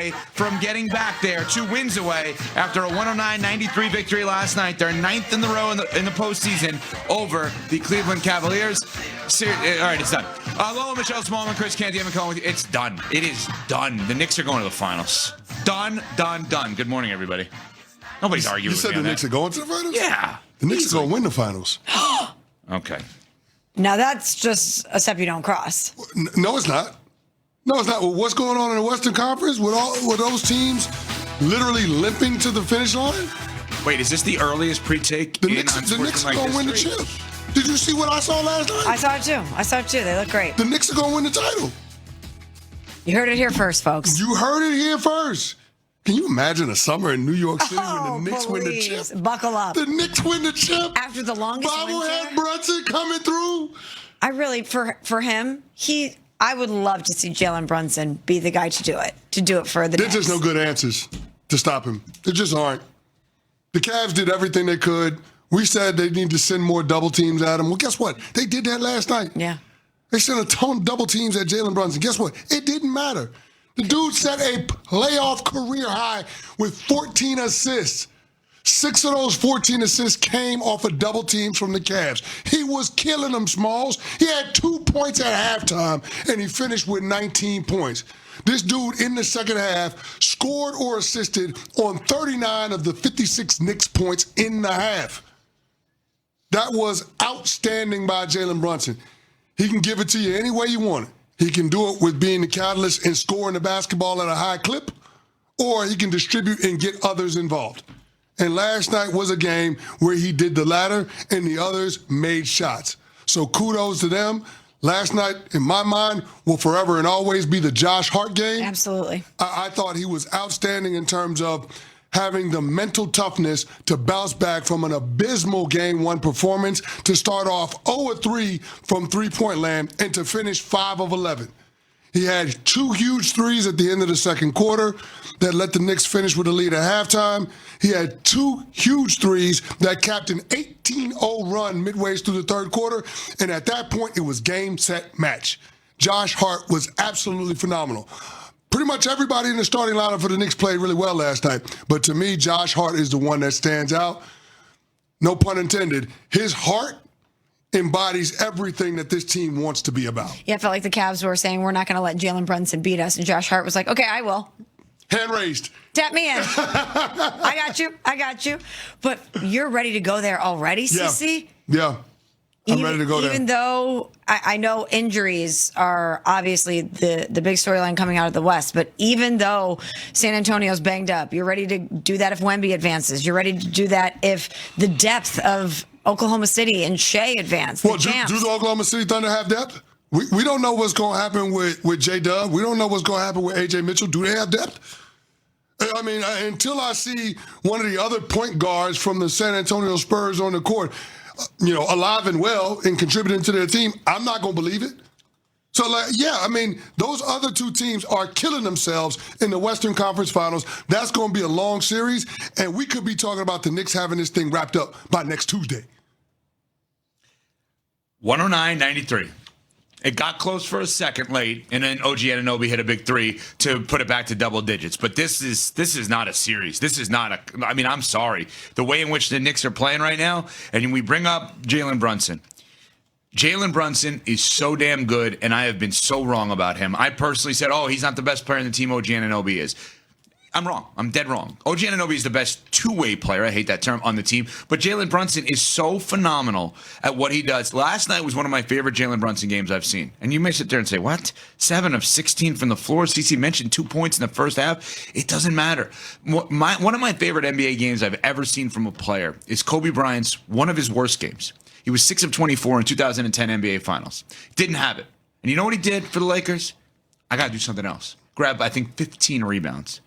away from getting back there, 2 wins away after a 109-93 victory last night. They're 9th in the row in the postseason over the Cleveland Cavaliers. All right, it's done. Lola, Michelle Smallman, Chris Canty, I'm calling with you. It's done. It is done. The Knicks are going to the finals. Done. Good morning, everybody. Nobody's arguing with me. You said the Knicks are going to the finals? Yeah. The Knicks are going to win the finals. Okay. Now that's just a step you don't cross. No, it's not. No, it's not. What's going on in the Western Conference with those teams literally limping to the finish line? Wait, is this the earliest pre-take? The Knicks are going to win the chip. Did you see what I saw last night? I saw it too. They look great. The Knicks are going to win the title. You heard it here first, folks. You heard it here first. Can you imagine a summer in New York City when the Knicks win the chip? Buckle up. The Knicks win the chip. After the longest Bobblehead winter. Brunson coming through. I really, for him, I would love to see Jalen Brunson be the guy to do it for the Knicks. There's just no good answers to stop him. There just aren't. The Cavs did everything they could. We said they need to send more double teams at him. Well, guess what? They did that last night. Yeah. They sent a ton of double teams at Jalen Brunson. Guess what? It didn't matter. The dude set a playoff career high with 14 assists. 6 of those 14 assists came off of double teams from the Cavs. He was killing them, Smalls. He had 2 points at halftime, and he finished with 19 points. This dude in the second half scored or assisted on 39 of the 56 Knicks points in the half. That was outstanding by Jalen Brunson. He can give it to you any way you want it. He can do it with being the catalyst and scoring the basketball at a high clip, or he can distribute and get others involved. And last night was a game where he did the latter and the others made shots. So kudos to them. Last night, in my mind, will forever and always be the Josh Hart game. Absolutely. I thought he was outstanding in terms of having the mental toughness to bounce back from an abysmal Game 1 performance, to start off 0-3 from three-point land and to finish 5 of 11. He had 2 huge threes at the end of the second quarter that let the Knicks finish with a lead at halftime. He had 2 huge threes that capped an 18-0 run midway through the third quarter, and at that point, it was game, set, match. Josh Hart was absolutely phenomenal. Pretty much everybody in the starting lineup for the Knicks played really well last night, but to me, Josh Hart is the one that stands out. No pun intended. His heart embodies everything that this team wants to be about. Yeah, I felt like the Cavs were saying, we're not going to let Jalen Brunson beat us. And Josh Hart was like, okay, I will. Hand raised. Tap me in. I got you. But you're ready to go there already, CC? Yeah. I'm ready to go there. Even though I know injuries are obviously the big storyline coming out of the West, but even though San Antonio's banged up, you're ready to do that if Wemby advances. You're ready to do that if the depth of Oklahoma City and Shea advance. Well, do the Oklahoma City Thunder have depth? We don't know what's going to happen with J-Dub. We don't know what's going to happen with A.J. Mitchell. Do they have depth? I mean, until I see one of the other point guards from the San Antonio Spurs on the court, alive and well and contributing to their team, I'm not going to believe it. So, those other 2 teams are killing themselves in the Western Conference Finals. That's going to be a long series, and we could be talking about the Knicks having this thing wrapped up by next Tuesday. 109-93. It got close for a second late, and then OG Anunoby hit a big 3 to put it back to double digits. But this is not a series. This is not I'm sorry. The way in which the Knicks are playing right now, and we bring up Jalen Brunson. Jalen Brunson is so damn good, and I have been so wrong about him. I personally said, he's not the best player in the team OG Anunoby is. I'm wrong. I'm dead wrong. OG Anunoby is the best two-way player, I hate that term, on the team. But Jalen Brunson is so phenomenal at what he does. Last night was one of my favorite Jalen Brunson games I've seen. And you may sit there and say, what? 7 of 16 from the floor? CC mentioned 2 points in the first half. It doesn't matter. One of my favorite NBA games I've ever seen from a player is Kobe Bryant's one of his worst games. He was 6 of 24 in 2010 NBA Finals. Didn't have it. And you know what he did for the Lakers? I got to do something else. Grab, I think, 15 rebounds.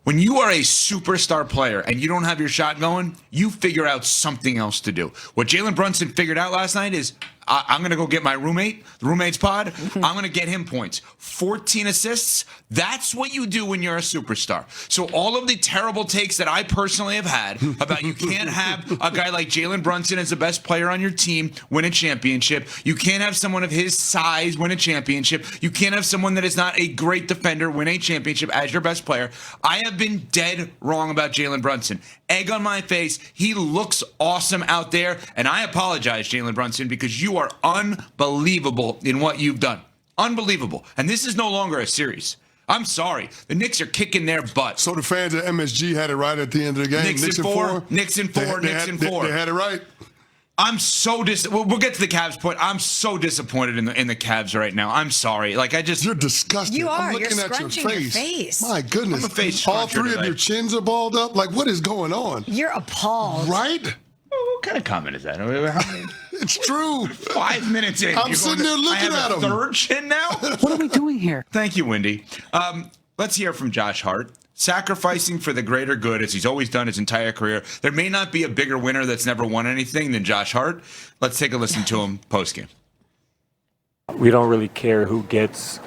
When you are a superstar player and you don't have your shot going, you figure out something else to do. What Jalen Brunson figured out last night is, I'm going to go get my roommate, the roommate's pod. I'm going to get him points. 14 assists. That's what you do when you're a superstar. So all of the terrible takes that I personally have had about you can't have a guy like Jalen Brunson as the best player on your team win a championship. You can't have someone of his size win a championship. You can't have someone that is not a great defender win a championship as your best player. I have been dead wrong about Jalen Brunson. Egg on my face. He looks awesome out there. And I apologize, Jalen Brunson, because you are unbelievable in what you've done. Unbelievable. And this is no longer a series. I'm sorry. The Knicks are kicking their butt. So the fans at MSG had it right at the end of the game. Knicks in four. Knicks in four. Knicks in four. They had it right. I'm so we'll get to the Cavs point. I'm so disappointed in the Cavs right now. I'm sorry. Like You're disgusting. You are. I'm looking You're at your scrunching face. your face. My goodness. I'm a face All scruncher three of today. your chins are balled up. Like, what is going on? You're appalled. Right? What kind of comment is that? It's true. 5 minutes in. I'm sitting there looking I have at a him. third chin now? What are we doing here? Thank you, Wendy. Let's hear from Josh Hart. Sacrificing for the greater good, as he's always done his entire career. There may not be a bigger winner that's never won anything than Josh Hart. Let's take a listen to him postgame. We don't really care who gets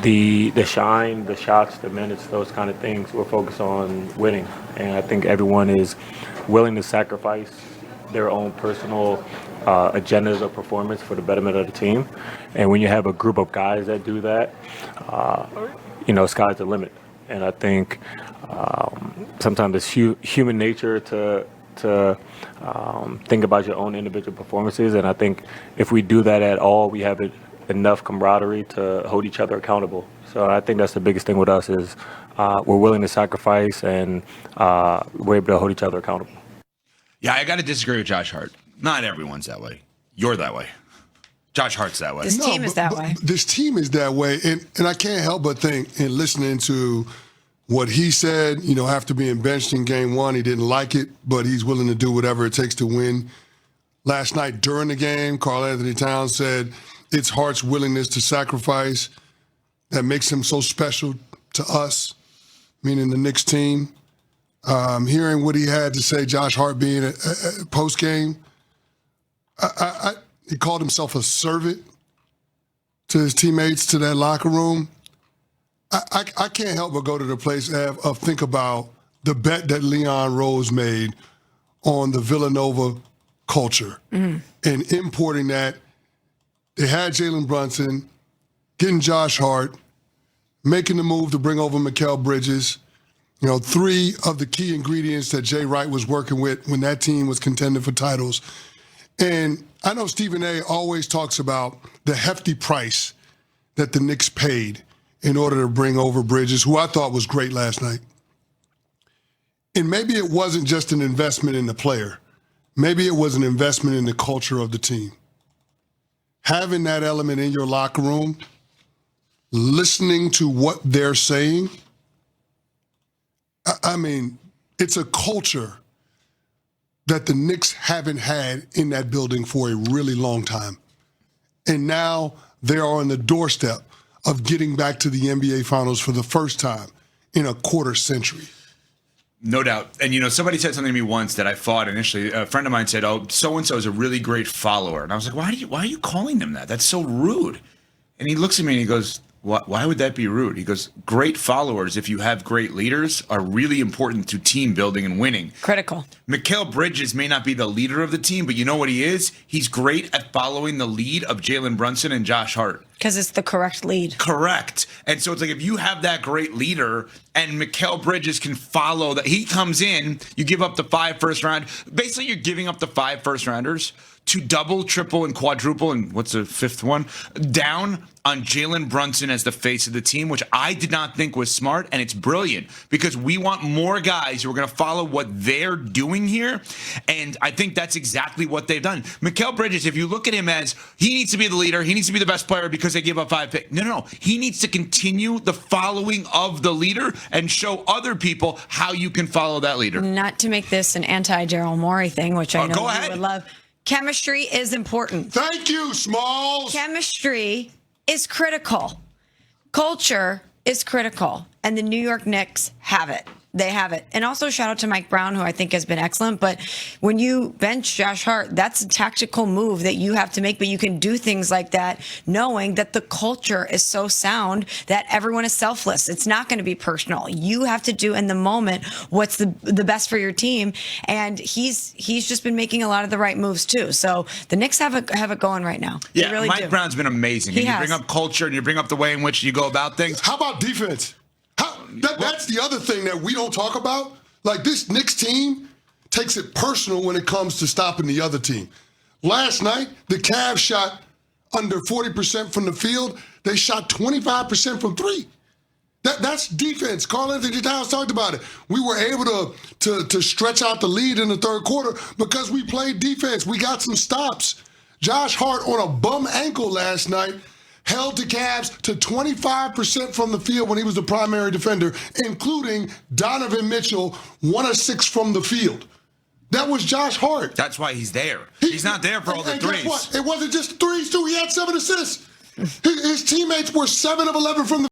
the shine, the shots, the minutes, those kind of things. We're focused on winning, and I think everyone is willing to sacrifice their own personal agendas of performance for the betterment of the team. And when you have a group of guys that do that, sky's the limit. And I think sometimes it's human nature to think about your own individual performances. And I think if we do that at all, we have enough camaraderie to hold each other accountable. So I think that's the biggest thing with us is we're willing to sacrifice and we're able to hold each other accountable. Yeah, I got to disagree with Josh Hart. Not everyone's that way. You're that way. Josh Hart's that way. This team is that way. This team is that way. And I can't help but think, in listening to what he said, after being benched in game one, he didn't like it, but he's willing to do whatever it takes to win. Last night during the game, Karl Anthony Towns said it's Hart's willingness to sacrifice that makes him so special to us, meaning the Knicks team. Hearing what he had to say, Josh Hart being a post-game, he called himself a servant to his teammates, to that locker room. I can't help but go to the place of think about the bet that Leon Rose made on the Villanova culture and importing that. They had Jalen Brunson, getting Josh Hart, making the move to bring over Mikal Bridges. Three of the key ingredients that Jay Wright was working with when that team was contending for titles. And I know Stephen A. always talks about the hefty price that the Knicks paid in order to bring over Bridges, who I thought was great last night. And maybe it wasn't just an investment in the player. Maybe it was an investment in the culture of the team. Having that element in your locker room, listening to what they're saying, I mean, it's a culture that the Knicks haven't had in that building for a really long time. And now they are on the doorstep of getting back to the NBA Finals for the first time in a quarter century. No doubt. And, somebody said something to me once that I fought initially. A friend of mine said, so-and-so is a really great follower. And I was like, why are you calling them that? That's so rude. And he looks at me and he goes, why would that be rude? He goes, great followers, if you have great leaders, are really important to team building and winning. Critical. Mikal Bridges may not be the leader of the team, but you know what he is? He's great at following the lead of Jalen Brunson and Josh Hart. Because it's the correct lead. Correct. And so it's like if you have that great leader and Mikal Bridges can follow that, he comes in, you give up the 5 first round. Basically, you're giving up the 5 first rounders to double, triple, and quadruple, and what's the 5th one? Down on Jalen Brunson as the face of the team, which I did not think was smart, and it's brilliant because we want more guys who are going to follow what they're doing here, and I think that's exactly what they've done. Mikal Bridges, if you look at him as he needs to be the leader, he needs to be the best player because they give up 5 picks. No. He needs to continue the following of the leader and show other people how you can follow that leader. Not to make this an anti-Daryl Morey thing, which I know go you ahead. would love. Chemistry is important. Thank you, Smalls. Chemistry is critical. Culture is critical. And the New York Knicks have it. They have it. And also shout out to Mike Brown, who I think has been excellent. But when you bench Josh Hart, that's a tactical move that you have to make. But you can do things like that knowing that the culture is so sound that everyone is selfless. It's not going to be personal. You have to do in the moment what's the best for your team. And he's just been making a lot of the right moves too. So the Knicks have it going right now. Yeah, they really Mike do. Brown's been amazing. He And you has. bring up culture and you bring up the way in which you go about things. How about defense? That's the other thing that we don't talk about. Like, this Knicks team takes it personal when it comes to stopping the other team. Last night, the Cavs shot under 40% from the field. They shot 25% from three. That's defense. Karl-Anthony Towns talked about it. We were able to stretch out the lead in the third quarter because we played defense. We got some stops. Josh Hart on a bum ankle last night held the Cavs to 25% from the field when he was the primary defender, including Donovan Mitchell, 1 of 6 from the field. That was Josh Hart. That's why he's there. He's not there for all the and threes. Guess what? It wasn't just threes, too. He had 7 assists. His teammates were 7 of 11 from the